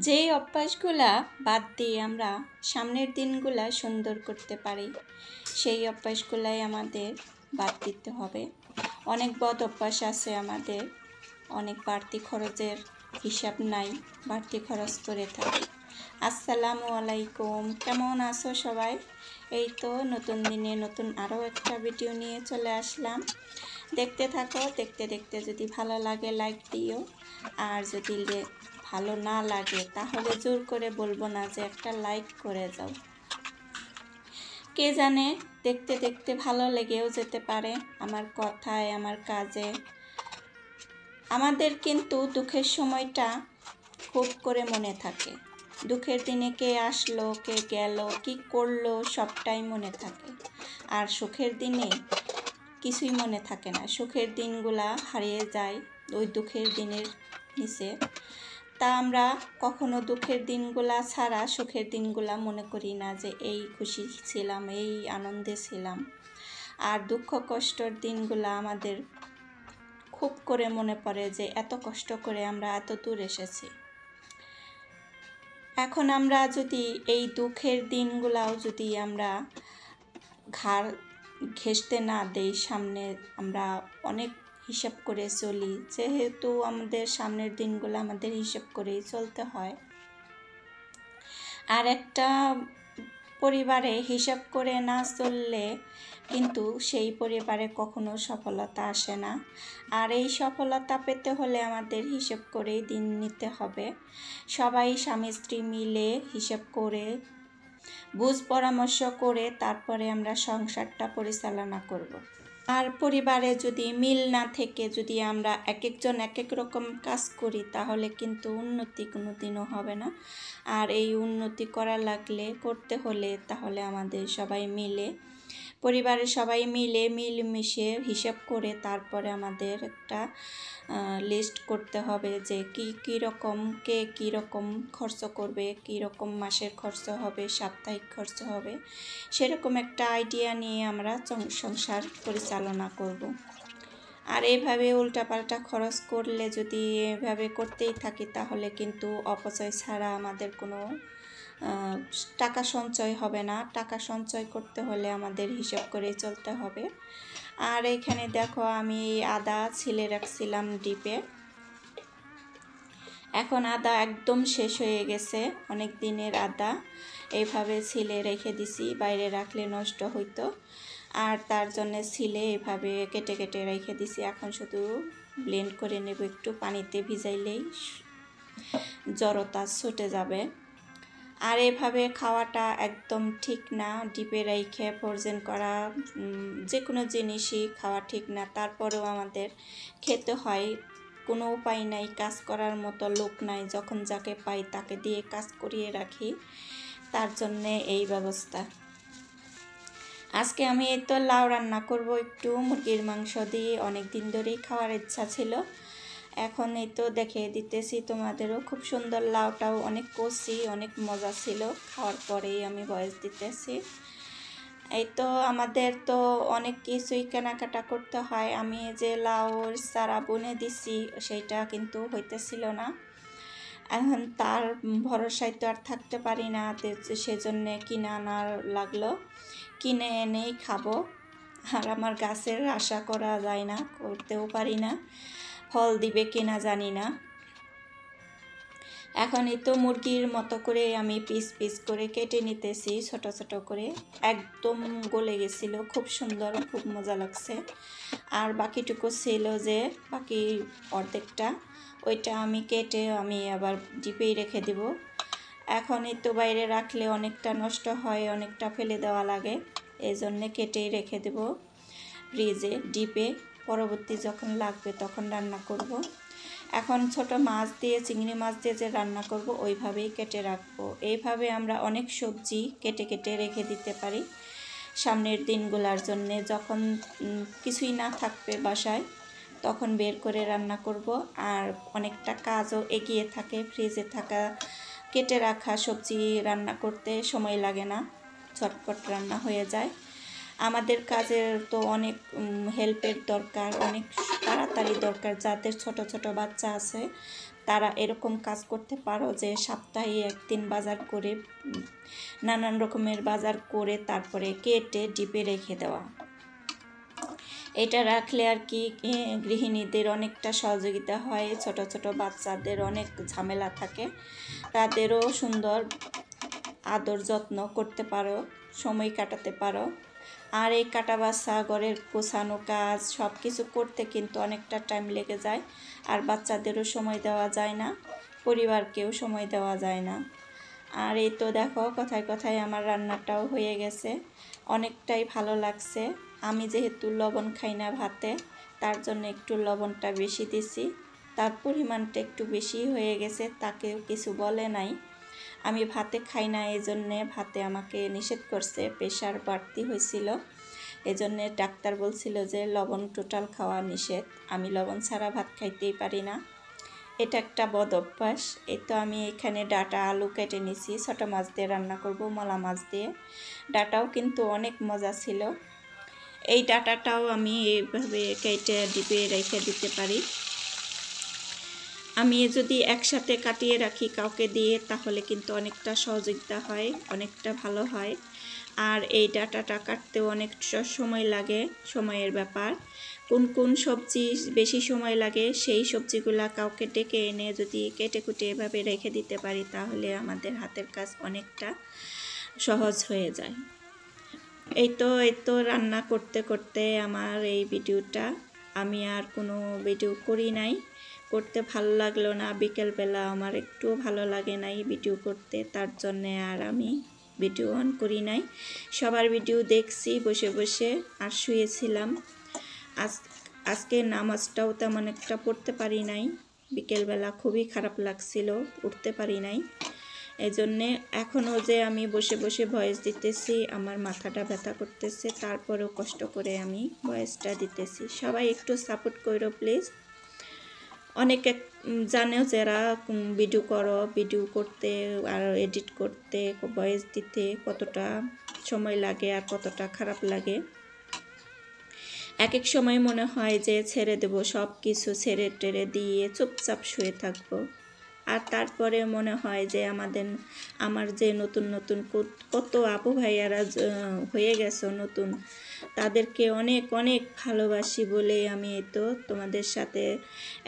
যেই অভ্যাসগুলা বাদ দিয়ে আমরা সামনের দিনগুলা সুন্দর করতে পারি, সেই অভ্যাসগুলাই আমাদের বাদ দিতে হবে। অনেক বদ অভ্যাস আছে আমাদের, অনেক বাড়তি খরচের হিসাব নাই, বাড়তি খরচ করে থাকি। আসসালামু আলাইকুম, কেমন আছো সবাই? এই তো নতুন দিনে নতুন আরও একটা ভিডিও নিয়ে চলে আসলাম। দেখতে থাকো, দেখতে দেখতে যদি ভালো লাগে লাইক দিও, আর যদি ভালো না লাগে তাহলে জোর করে বলবো না যে একটা লাইক করে যাও। কে জানে, দেখতে দেখতে ভালো লেগেও যেতে পারে আমার কথায়, আমার কাজে। আমাদের কিন্তু দুঃখের সময়টা খুব করে মনে থাকে। দুঃখের দিনে কে আসলো, কে গেল, কি করলো, সবটাই মনে থাকে। আর সুখের দিনে কিছুই মনে থাকে না। সুখের দিনগুলা হারিয়ে যায় ওই দুঃখের দিনের নিচে। তা আমরা কখনো দুঃখের দিনগুলা ছাড়া সুখের দিনগুলা মনে করি না যে এই খুশি ছিলাম, এই আনন্দে ছিলাম। আর দুঃখ কষ্টর দিনগুলা আমাদের খুব করে মনে পড়ে যে এত কষ্ট করে আমরা এত দূর এসেছি। এখন আমরা যদি এই দুঃখের দিনগুলাও যদি আমরা ঘাড় ঘেঁষতে না দেই, সামনে আমরা অনেক হিসাব করে চলি, যেহেতু আমাদের সামনের দিনগুলো আমাদের হিসাব করেই চলতে হয়। আর একটা পরিবারে হিসাব করে না চললে কিন্তু সেই পরিবারে কখনো সফলতা আসে না। আর এই সফলতা পেতে হলে আমাদের হিসাব করেই দিন নিতে হবে। সবাই স্বামী স্ত্রী মিলে হিসাব করে, বুঝ পরামর্শ করে তারপরে আমরা সংসারটা পরিচালনা করব। আর পরিবারে যদি মিল না থেকে যদি আমরা এক একজন এক এক রকম কাজ করি তাহলে কিন্তু উন্নতি কোনো দিনও হবে না। আর এই উন্নতি করতে হলে তাহলে আমাদের সবাই মিলে, পরিবারের সবাই মিলে মিলেমিশে হিসাব করে তারপরে আমাদের একটা লিস্ট করতে হবে যে কী রকম, কে কী রকম খরচ করবে, কী রকম মাসের খরচ হবে, সাপ্তাহিক খরচ হবে, সেরকম একটা আইডিয়া নিয়ে আমরা সংসার পরিচালনা করব। আর এইভাবে উল্টাপাল্টা খরচ করলে যদি এভাবে করতেই থাকি তাহলে কিন্তু অপচয় ছাড়া আমাদের কোনো টাকা সঞ্চয় হবে না। টাকা সঞ্চয় করতে হলে আমাদের হিসাব করে চলতে হবে। আর এখানে দেখো আমি আদা ছিলে রাখছিলাম ডিপে। এখন আদা একদম শেষ হয়ে গেছে, অনেক দিনের আদা। এইভাবে ছিলে রেখে দিছি, বাইরে রাখলে নষ্ট হইতো। আর তার জন্য ছিলে এভাবে কেটে কেটে রেখে দিছি। এখন শুধু ব্লেন্ড করে নেব, একটু পানিতে ভিজাইলেই জড়তা ছুটে যাবে। আর এভাবে খাওয়াটা একদম ঠিক না, ডিপে রেখে ফ্রোজেন করা যে কোনো জিনিসই খাওয়া ঠিক না। তারপরেও আমাদের খেতে হয়, কোনো উপায় নাই, কাজ করার মতো লোক নাই, যখন যাকে পাই তাকে দিয়ে কাজ করিয়ে রাখি, তার জন্যে এই ব্যবস্থা। আজকে আমি এই তো লাউ রান্না করব একটু মুরগির মাংস দিয়ে, অনেক দিন ধরেই খাওয়ার ইচ্ছা ছিল। এখন এই তো দেখিয়ে দিতেছি তোমাদেরও। খুব সুন্দর, লাউটাও অনেক কষি, অনেক মজা ছিল। খাওয়ার পরেই আমি ভয়েস দিতেছি। এই তো আমাদের তো অনেক কিছুই কেনাকাটা করতে হয়। আমি যে লাউর চারা বুনে দিছি সেইটা কিন্তু হইতেছিল না। এখন তার ভরসায় তো আর থাকতে পারি না, সেজন্যে কিনে আনার লাগলো। কিনে এনেই খাবো। আর আমার গাছের আশা করা যায় না, করতেও পারি না, ফল দিবে কিনা জানি না। এখন এই তো মুরগির মতো করে আমি পিস পিস করে কেটে নিতেছি, ছোট ছোট করে। একদম গলে গেছিল, খুব সুন্দর, খুব মজা লাগছে। আর বাকিটুকু ছিল যে বাকি অর্ধেকটা, ওইটা আমি কেটে আমি আবার ডিপেই রেখে দেব। এখন এই তো বাইরে রাখলে অনেকটা নষ্ট হয়, অনেকটা ফেলে দেওয়া লাগে, এই জন্যে কেটেই রেখে দেব ফ্রিজে, ডিপে। পরবর্তী যখন লাগবে তখন রান্না করব। এখন ছোট মাছ দিয়ে, চিংড়ি মাছ দিয়ে যে রান্না করব ওইভাবেই কেটে রাখবো। এইভাবে আমরা অনেক সবজি কেটে কেটে রেখে দিতে পারি সামনের দিনগুলোর জন্যে। যখন কিছুই না থাকবে বাসায় তখন বের করে রান্না করব। আর অনেকটা কাজও এগিয়ে থাকে, ফ্রিজে থাকা কেটে রাখা সবজি রান্না করতে সময় লাগে না, ঝটপট রান্না হয়ে যায়। আমাদের কাজের তো অনেক হেল্পের দরকার, অনেক তাড়াতাড়ি দরকার, যাদের ছোট ছোট বাচ্চা আছে তারা এরকম কাজ করতে পারো যে সপ্তাহে একদিন বাজার করে নানান রকমের বাজার করে তারপরে কেটে ডিপে রেখে দেওয়া। এটা রাখলে আর কি গৃহিণীদের অনেকটা সহযোগিতা হয়। ছোট ছোট বাচ্চাদের অনেক ঝামেলা থাকে, তাদেরও সুন্দর আদর যত্ন করতে পারো, সময় কাটাতে পারো। আর এই কাটা বাছা, ঘরের গোছানো কাজ সব কিছু করতে কিন্তু অনেকটা টাইম লেগে যায়, আর বাচ্চাদেরও সময় দেওয়া যায় না, পরিবারকেও সময় দেওয়া যায় না। আর এই তো দেখো কথায় কথায় আমার রান্নাটাও হয়ে গেছে, অনেকটাই ভালো লাগছে। আমি যেহেতু লবণ খাই না ভাতে, তার জন্য একটু লবণটা বেশি দিছি, তার পরিমাণটা একটু বেশি হয়ে গেছে, তাকেও কিছু বলে নাই। আমি ভাতে খাই না, এই জন্যে ভাতে আমাকে নিষেধ করছে, প্রেশার বাড়তি হয়েছিল, এজন্যে ডাক্তার বলছিল যে লবণ টোটাল খাওয়া নিষেধ, আমি লবণ ছাড়া ভাত খাইতেই পারি না। এটা একটা বদ অভ্যাস। এই তো আমি এখানে ডাটা আলু কেটে নিছি, ছোটো মাছ দিয়ে রান্না করব, মলা মাছ দিয়ে। ডাটাও কিন্তু অনেক মজা ছিল। এই ডাটাটাও আমি এইভাবে কেটে ডিপে রেখে দিতে পারি। আমি যদি একসাথে কাটিয়ে রাখি কাউকে দিয়ে, তাহলে কিন্তু অনেকটা সহযোগিতা হয়, অনেকটা ভালো হয়। আর এই ডাটাটা কাটতেও অনেকটা সময় লাগে, সময়ের ব্যাপার। কোন কোন সবজি বেশি সময় লাগে সেই সবজিগুলা কাউকে ডেকে এনে যদি কেটে কুটে এভাবে রেখে দিতে পারি, তাহলে আমাদের হাতের কাজ অনেকটা সহজ হয়ে যায়। এই তো রান্না করতে করতে আমার এই ভিডিওটা, আমি আর কোনো ভিডিও করি নাই, করতে ভালো লাগলো না। বিকেলবেলা আমার একটুও ভালো লাগে নাই ভিডিও করতে, তার জন্যে আর আমি ভিডিও অন করি নাই। সবার ভিডিও দেখছি বসে বসে, আর শুয়েছিলাম। আজকে নামাজটাও তেমন একটা পড়তে পারি নাই, বিকেলবেলা খুবই খারাপ লাগছিল, উঠতে পারি নাই। এজন্যে এখনও যে আমি বসে বসে ভয়েস দিতেছি, আমার মাথাটা ব্যথা করতেছে, তারপরেও কষ্ট করে আমি ভয়েসটা দিতেছি। সবাই একটু সাপোর্ট করো প্লিজ। অনেকে জানেও যারা ভিডিও করো, ভিডিও করতে আর এডিট করতে, ভয়েস দিতে কতটা সময় লাগে আর কতটা খারাপ লাগে। এক এক সময় মনে হয় যে ছেড়ে দেব, সব কিছু ছেড়ে টেড়ে দিয়ে চুপচাপ শুয়ে থাকবো। আর তারপরে মনে হয় যে আমার যে নতুন নতুন কত আপু ভাইয়ারা হয়ে গেছে নতুন, তাদেরকে অনেক অনেক ভালোবাসি বলেই আমি তো তোমাদের সাথে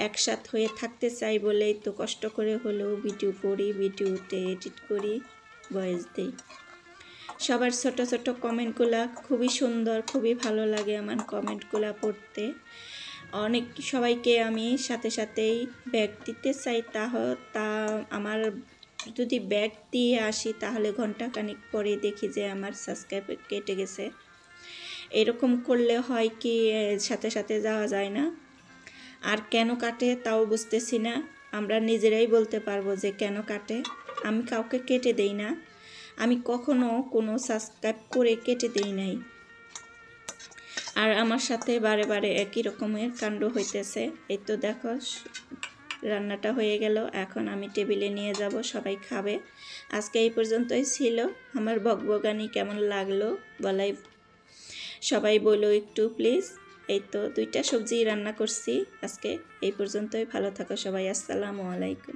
একসাথে হয়ে থাকতে চাই বলেই তো কষ্ট করে হলেও ভিডিও করি, ভিডিওতে এডিট করি, ভয়েস দিই। সবার ছোট ছোট কমেন্টগুলো খুবই সুন্দর, খুবই ভালো লাগে আমার কমেন্টগুলো পড়তে। অনেক সবাইকে আমি সাথে সাথেই ব্যাগ দিতে চাই, তা আমার যদি ব্যাগ দিয়ে আসি তাহলে ঘন্টাখানিক পরে দেখি যে আমার সাবস্ক্রাইব কেটে গেছে। এরকম করলে হয় কি সাথে সাথে যাওয়া যায় না। আর কেন কাটে তাও বুঝতেছি না, আমরা নিজেরাই বলতে পারবো যে কেন কাটে। আমি কাউকে কেটে দেই না, আমি কখনো কোনো সাবস্ক্রাইব করে কেটে দেই নাই। আর আমার সাথে বারে বারে একই রকমের কাণ্ড হইতেছে। এই তো দেখো রান্নাটা হয়ে গেল, এখন আমি টেবিলে নিয়ে যাব, সবাই খাবে। আজকে এই পর্যন্তই ছিল। আমার বকবগানি কেমন লাগলো বলাই, সবাই বলো একটু প্লিজ। এই তো 2টা সবজি রান্না করছি আজকে। এই পর্যন্তই, ভালো থাকো সবাই, আসসালামু আলাইকুম।